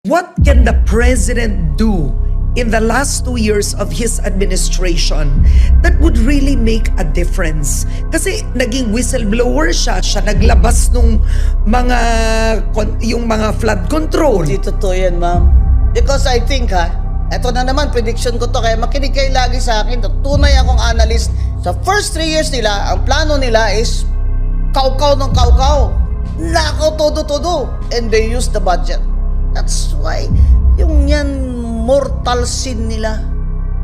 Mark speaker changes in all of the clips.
Speaker 1: What can the president do in the last 2 years of his administration that would really make a difference? Kasi naging whistleblower siya naglabas nung yung mga flood control.
Speaker 2: Hindi totoo yan, ma'am. Because I think, eto na naman, prediction ko to, kaya makinig kayo lagi sa akin. Tunay akong analyst. Sa first 3 years nila, ang plano nila is kaukaw ng kaukaw. Nakaw todo-todo. And they use the budget. That's why yung yan mortal sin nila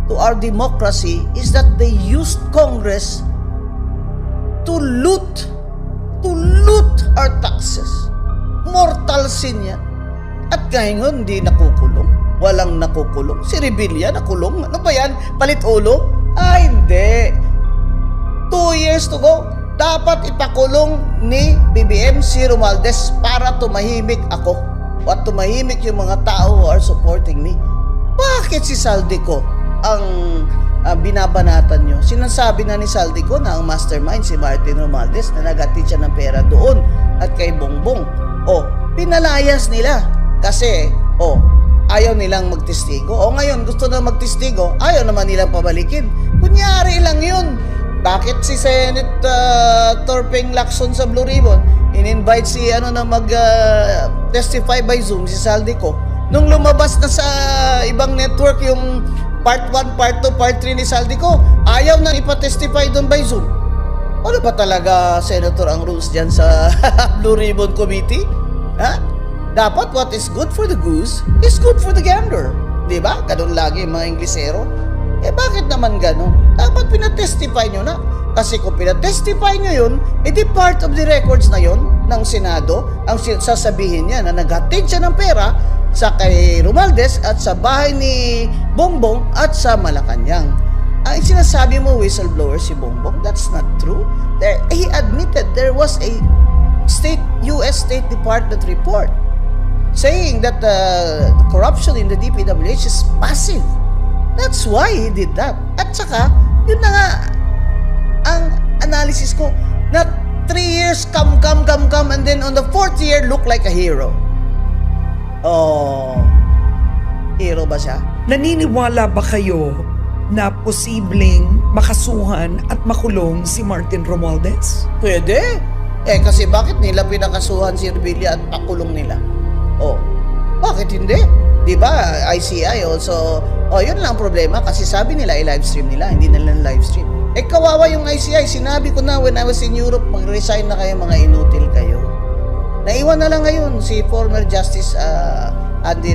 Speaker 2: to our democracy is that they used Congress to loot our taxes. Mortal sin yan. At ngayon hindi nakukulong. Walang nakukulong. Si Revilla nakulong. Ano ba yan? Palit ulo? Ay, hindi. 2 years to go. Dapat ipakulong ni BBM si Romualdez para tumahimik ako at tumahimik yung mga tao who are supporting me. Bakit si Saldico ang binabanatan nyo? Sinasabi na ni Saldico na ang mastermind si Martin Romualdez na naghatid siya ng pera doon at kay Bongbong. Pinalayas nila kasi ayaw nilang magtestigo. Ngayon gusto na magtestigo, ayaw naman nilang pabalikin. Kunyari lang yun. Bakit si Senator Ping Lacson sa Blue Ribbon in-invite si mag-testify by Zoom, si Saldico? Nung lumabas na sa ibang network yung part 1, part 2, part 3 ni Saldico, ayaw na ipatestify doon by Zoom. Ano ba talaga, Senator, ang rules dyan sa Blue Ribbon Committee? Dapat what is good for the goose is good for the gander. Diba? Ganun lagi yung mga Inglesero. Bakit naman gano'n? Dapat pinatestify nyo na. Kasi kung pinatestify nyo yun, edi part of the records na yun ng Senado, ang sasabihin niya na naghatid siya ng pera sa kay Romualdez at sa bahay ni Bongbong at sa Malacanang. Ang sinasabi mo, whistleblower si Bongbong, that's not true. He admitted there was a U.S. State Department report saying that the corruption in the DPWH is massive. That's why he did that. At saka, yun na nga ang analysis ko na 3 years come and then on the 4th year look like a hero. Hero ba siya?
Speaker 1: Naniniwala ba kayo na posibleng makasuhan at makulong si Martin Romualdez?
Speaker 2: Pwede. Kasi bakit nila pinakasuhan si Revilla at pakulong nila? Bakit hindi? Diba, ICI also, yun lang ang problema kasi sabi nila i-livestream nila, hindi nila livestream. Kawawa yung ICI, sinabi ko na when I was in Europe, mag-resign na kayo, mga inutil kayo. Naiwan na lang ngayon si former Justice Andy